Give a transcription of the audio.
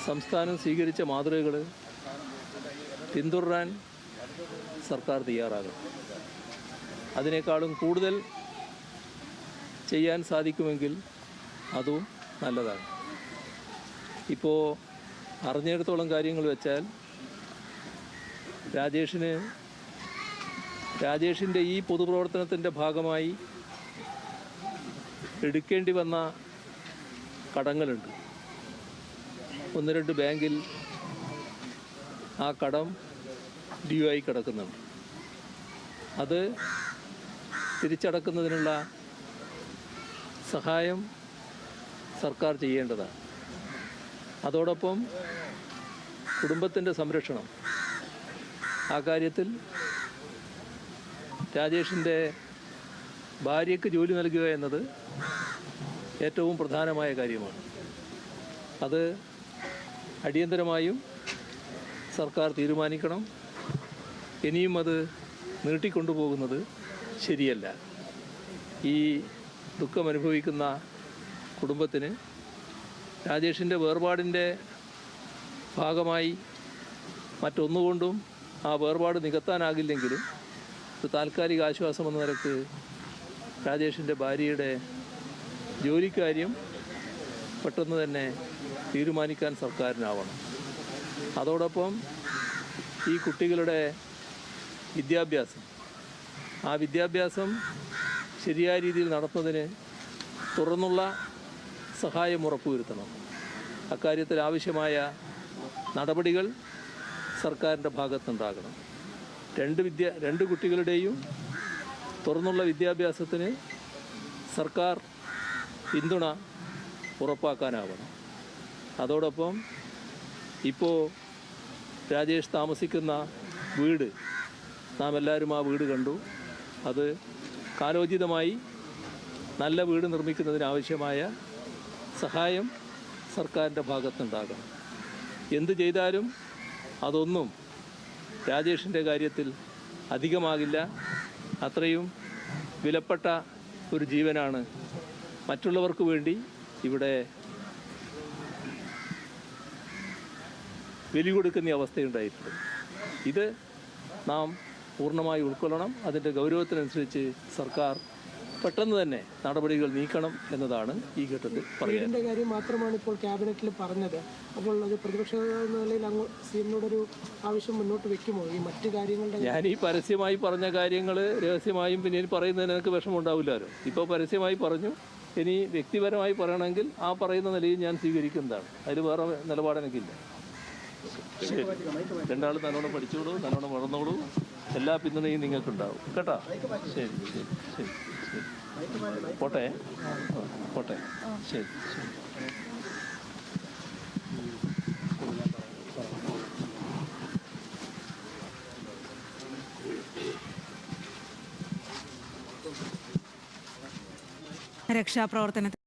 സംസ്ഥാനം സ്വീകരിച്ച മാതൃകകൾ പിന്തുടരാൻ സർക്കാർ തയ്യാറാകും. അതിനേക്കാളും കൂടുതൽ ചെയ്യാൻ സാധിക്കുമെങ്കിൽ അതും നല്ലതാണ്. ഇപ്പോൾ അറിഞ്ഞിടത്തോളം കാര്യങ്ങൾ വെച്ചാൽ രാജേഷിൻ്റെ ഈ പൊതുപ്രവർത്തനത്തിൻ്റെ ഭാഗമായി എടുക്കേണ്ടി വന്ന കടങ്ങളുണ്ട്. 1-2 ബാങ്കിൽ ആ കടം ഡ്യൂ ആയി കിടക്കുന്നുണ്ട്. അത് തിരിച്ചടക്കുന്നതിനുള്ള സഹായം സർക്കാർ ചെയ്യേണ്ടതാണ്. അതോടൊപ്പം കുടുംബത്തിൻ്റെ സംരക്ഷണം, ആ കാര്യത്തിൽ രാജേഷിൻ്റെ ഭാര്യയ്ക്ക് ജോലി നൽകുക എന്നത് ഏറ്റവും പ്രധാനമായ കാര്യമാണ്. അത് അടിയന്തരമായും സർക്കാർ തീരുമാനിക്കണം. ഇനിയും അത് നീട്ടിക്കൊണ്ടുപോകുന്നത് ശരിയല്ല. ഈ ദുഃഖമനുഭവിക്കുന്ന കുടുംബത്തിന് രാജേഷിൻ്റെ വേർപാടിൻ്റെ ഭാഗമായി മറ്റൊന്നുകൊണ്ടും ആ വേർപാട് നികത്താനാകില്ലെങ്കിലും ഒരു താൽക്കാലിക ആശ്വാസം എന്ന നിലക്ക് രാജേഷിൻ്റെ ഭാര്യയുടെ ജോലിക്കാര്യം പെട്ടെന്ന് തന്നെ തീരുമാനിക്കാൻ സർക്കാരിനാവണം. അതോടൊപ്പം ഈ കുട്ടികളുടെ വിദ്യാഭ്യാസം, ആ വിദ്യാഭ്യാസം ശരിയായ രീതിയിൽ നടത്തുന്നതിന് തുറന്നുള്ള സഹായം ഉറപ്പുവരുത്തണം. അക്കാര്യത്തിൽ ആവശ്യമായ നടപടികൾ സർക്കാരിൻ്റെ ഭാഗത്തുണ്ടാകണം. രണ്ട് കുട്ടികളുടെയും തുറന്നുള്ള വിദ്യാഭ്യാസത്തിന് സർക്കാർ പിന്തുണ ഉറപ്പാക്കാനാവണം. അതോടൊപ്പം ഇപ്പോൾ രാജേഷ് താമസിക്കുന്ന വീട്, നാം എല്ലാവരും ആ വീട് കണ്ടു. അത് കാലോചിതമായി നല്ല വീട് നിർമ്മിക്കുന്നതിനാവശ്യമായ സഹായം സർക്കാരിൻ്റെ ഭാഗത്തുണ്ടാകണം. എന്തു ചെയ്താലും അതൊന്നും രാജേഷിൻ്റെ കാര്യത്തിൽ അധികമാകില്ല. അത്രയും വിലപ്പെട്ട ഒരു ജീവനാണ് മറ്റുള്ളവർക്ക് വേണ്ടി ഇവിടെ ബലി കൊടുക്കുന്ന അവസ്ഥയുണ്ടായിട്ടുണ്ട്. ഇത് നാം പൂർണ്ണമായി ഉൾക്കൊള്ളണം. അതിൻ്റെ ഗൗരവത്തിനനുസരിച്ച് സർക്കാർ പെട്ടെന്ന് തന്നെ നടപടികൾ നീക്കണം എന്നതാണ് ഈ ഘട്ടത്തിൽ പറയുന്നത്. കാര്യം മാത്രമാണ് ഇപ്പോൾ ക്യാബിനറ്റിൽ പറഞ്ഞത്. അപ്പോൾ അത് പ്രതിപക്ഷ നിലയിൽ സിഎമ്മിനോടൊരു ആവശ്യം മുന്നോട്ട് വെക്കുമോ? ഈ മറ്റു കാര്യങ്ങളുടെ ഞാൻ ഈ പരസ്യമായി പറഞ്ഞ കാര്യങ്ങൾ രഹസ്യമായും പിന്നെ പറയുന്നതിന് എനിക്ക് വിഷമമുണ്ടാവില്ലല്ലോ. ഇപ്പോൾ പരസ്യമായി പറഞ്ഞു. ഇനി വ്യക്തിപരമായി പറയണമെങ്കിൽ ആ പറയുന്ന നിലയിൽ ഞാൻ സ്വീകരിക്കുന്നതാണ്. അതിൽ വേറെ നിലപാട് എനിക്കില്ല. ശരി, രണ്ടാളും നല്ലോണം പഠിച്ചോളൂ, നല്ലോണം വളർന്നോളൂ. എല്ലാ പിന്തുണയും നിങ്ങൾക്കുണ്ടാവും കേട്ടോ. ശരി ശരി ശരി ശരി, പോട്ടെ പോട്ടെ. ശരി ശരി. രക്ഷാപ്രവർത്തനത്തിൽ